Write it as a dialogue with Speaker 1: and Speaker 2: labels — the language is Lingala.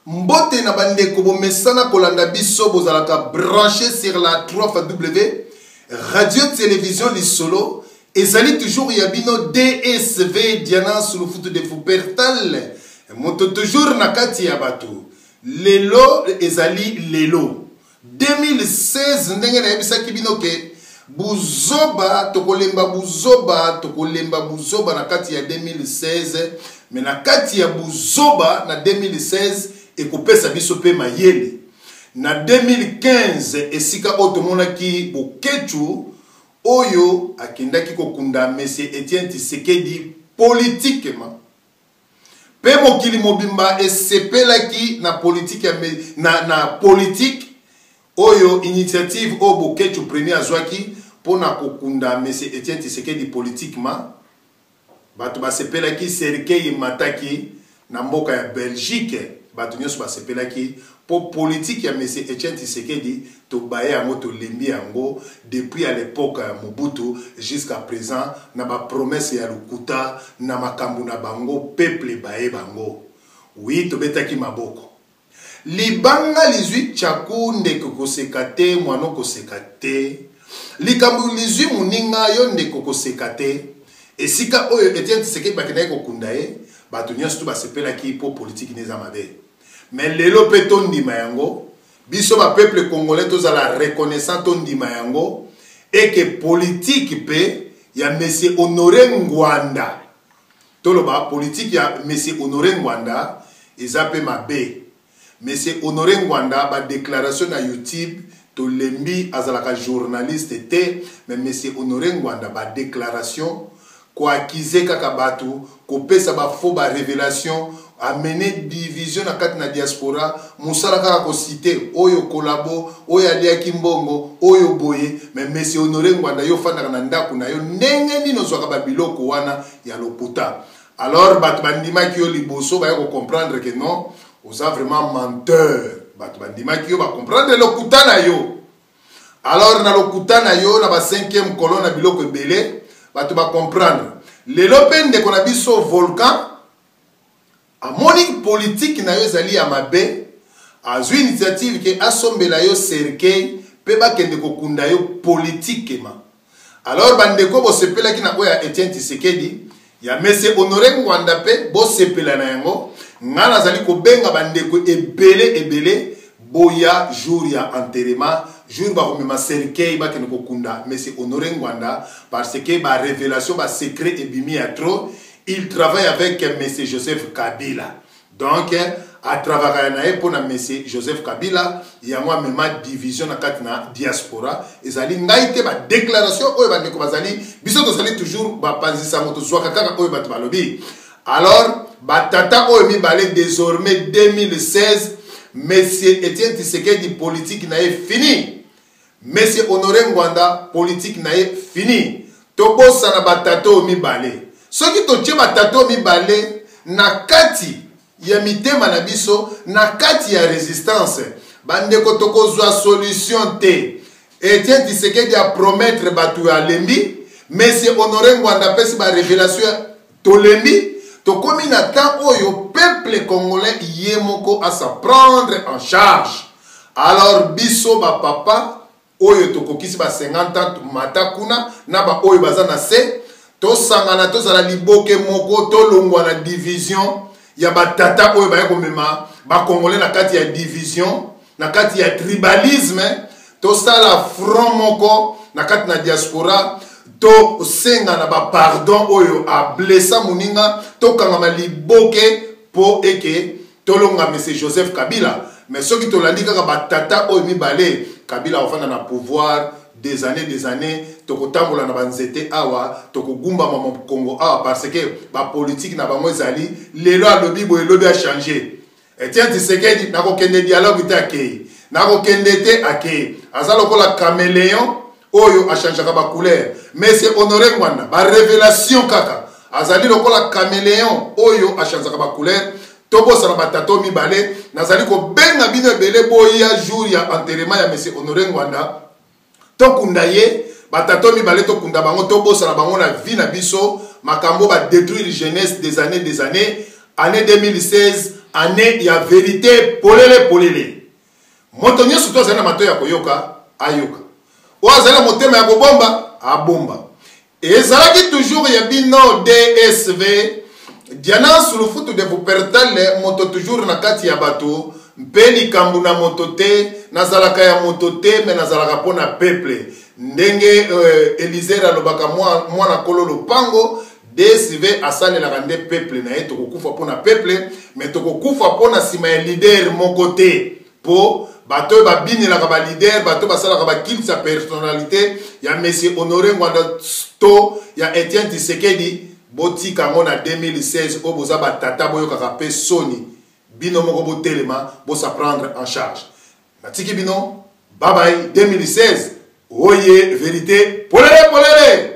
Speaker 1: Mbote na bande kobo mesana kolanda biso bozalaka branché sur la 3W radio télévision lisolo ezali toujours yabino DSV Diana sur le foot de Foupertal moto toujours na kati ya bato lelo ezali lelo 2016 ndenge na yebisa kibino ke buzoba tokolemba buzoba na kati ya 2016 mais na kati ya buzoba na 2016 ekopesa biso pe mayele na 2015 esika otomonaki bokechu oyo akendaki kokunda monsieur Etienne Tshisekedi politiquement pe mokili mobimba esepelaki na politique na politique oyo initiative o bokechu premier azwaki pona kokunda monsieur Etienne Tshisekedi politiquement bato basepelaki Serkei Mataki na mboka ya Belgique bato nyonso basepelaki po politique ya monsieur Etienne Tshisekedi to baye yango to lembi yango depuis à l'époque ya Mobutu jusqu'à présent na ba promesse ya lukuta na makambu na bango peuple baye bango oui to betaki maboko libanga lizwi chaku ndeko kosekate mwana kosekate likambu lizwi muninga yo ndeko kosekate esika oyo Etienne Tshisekedi bakena ko kundaye bato nyonso to basepelaki po politique neza mabe mais lelo pe tondima yango biso ba peuple congolais tozala reconnaissant tondima yango et que politique pe ya monsieur Honoré Ngwanda toloba politique ya monsieur Honoré Ngwanda ezape mabe monsieur Honoré Ngwanda ba déclaration na YouTube to lembi azalaka journaliste te mais monsieur Honoré Ngwanda ba déclaration ko akize kaka batu ko pesa ba faux ba révélation amener division na kati na diaspora musala kaka ko citer oyo kolabo oyo aliaki mbongo oyo boye mais monsieur Honoré Ngwanda yo fandaka na ndako na yo ndenge nino zwaka ba biloko wana ya loputa alors batu bandimaki yo liboso ba ko comprendre que non oza vraiment menteur batu bandimaki yo ba comprendre lokuta na yo alors na lokuta na yo na ba 5e colonne na biloko ebele batu ba comprendre lelo pende kona biso volcan amoni politique na yo ezali ya mabe azwi initiative ke asombela yo Serkei pe bakende kokunda yo politiquement alors bandeko bosepelaki na oya Etienne Tshisekedi ya monsieur Honoré Ngwanda pe bosepela na yango ngana azali kobenga bandeko ebele boya jour ya enterrement jour ba komema Serkei bakende kokunda monsieur Honoré Ngwanda parce que ba révélation ba secret ebimi ya trop. Il travaille avec M. Joseph Kabila. Donc, à travers M. Joseph Kabila, il y a moi même division dans la diaspora. Et ça a ma déclaration. Toujours alors, Batata Oemi désormais 2016, M. Etienne Tshisekedi politique n'a fini. M. Honoré Ngwanda politique n'a fini. Tobo sana Batata Oemi Balé. Ce qui te tient batato mibale na kati ya mitema na biso na kati ya résistance bande ko tokozwa solution te Etienne Tshisekedi a promettre batu ya lembi monsieur Honoré Ngwanda pesi ba révélation to lembi to komi na temps oyo peuple congolais yemoko à sa prendre en charge alors biso ba papa oyo to kokisi ba 50 ans matakuna na ba oyo bazana se to sangana to zala liboke moko to longwa na division ya batata oyo ba komema ba congolais na kati ya division na kati ya tribalisme to sala front moko na kati na diaspora to senga na ba pardon oyo a blessa muninga to kangama liboke po eke to longa monsieur Joseph Kabila mais ce qui to landika ka batata oyo mibale Kabila ofanda na pouvoir des années tokotambola na banzete awa tokogumba mama Congo awa parce que ba politique na bango ezali lelo alobi bo elobi a changer Etienne Tshisekedi na kokende dialogue te akei na kokende te akei azalo kola caméléon oyo a changer ba couleur mais c'est Honoré Ngwanda ba révélation kaka azali lokola caméléon oyo a changer ba couleur tobo sala batato mibale nazali ko benga bino ebele boya jour ya enterrement ya monsieur Honoré Ngwanda tokunda ye batato mibale tokunda bango tobosala bango na vie na biso makambo ba détruire jeunesse des années année 2016 année ya vérité polele polele. Moto nyonso to azali na mato ya koyoka ayoka. O azali motema ya kobomba abomba. Ezalaki toujours ya bino DSV Diana sur le foot de vous pertale moto toujours na kati ya bato mpeli kambu na moto te nazalaka ya moto te me nazalaka pona peuple ndenge Elisera lobaka mwana kolo lopango DSV asalelaka nde peuple na ye tokokufa pona peuple me tokokufa pona sima ya leader moko te po bato babinelaka ba leader bato basalaka ba kill sa personnalité ya monsieur Honoré Ngwanda to ya Etienne Tshisekedi botika ngona 2016 o boza batata boyokaka pe soni bino moko botelema bosa prendre en charge natiki bino bye bye 2016 oye vérité polele polele.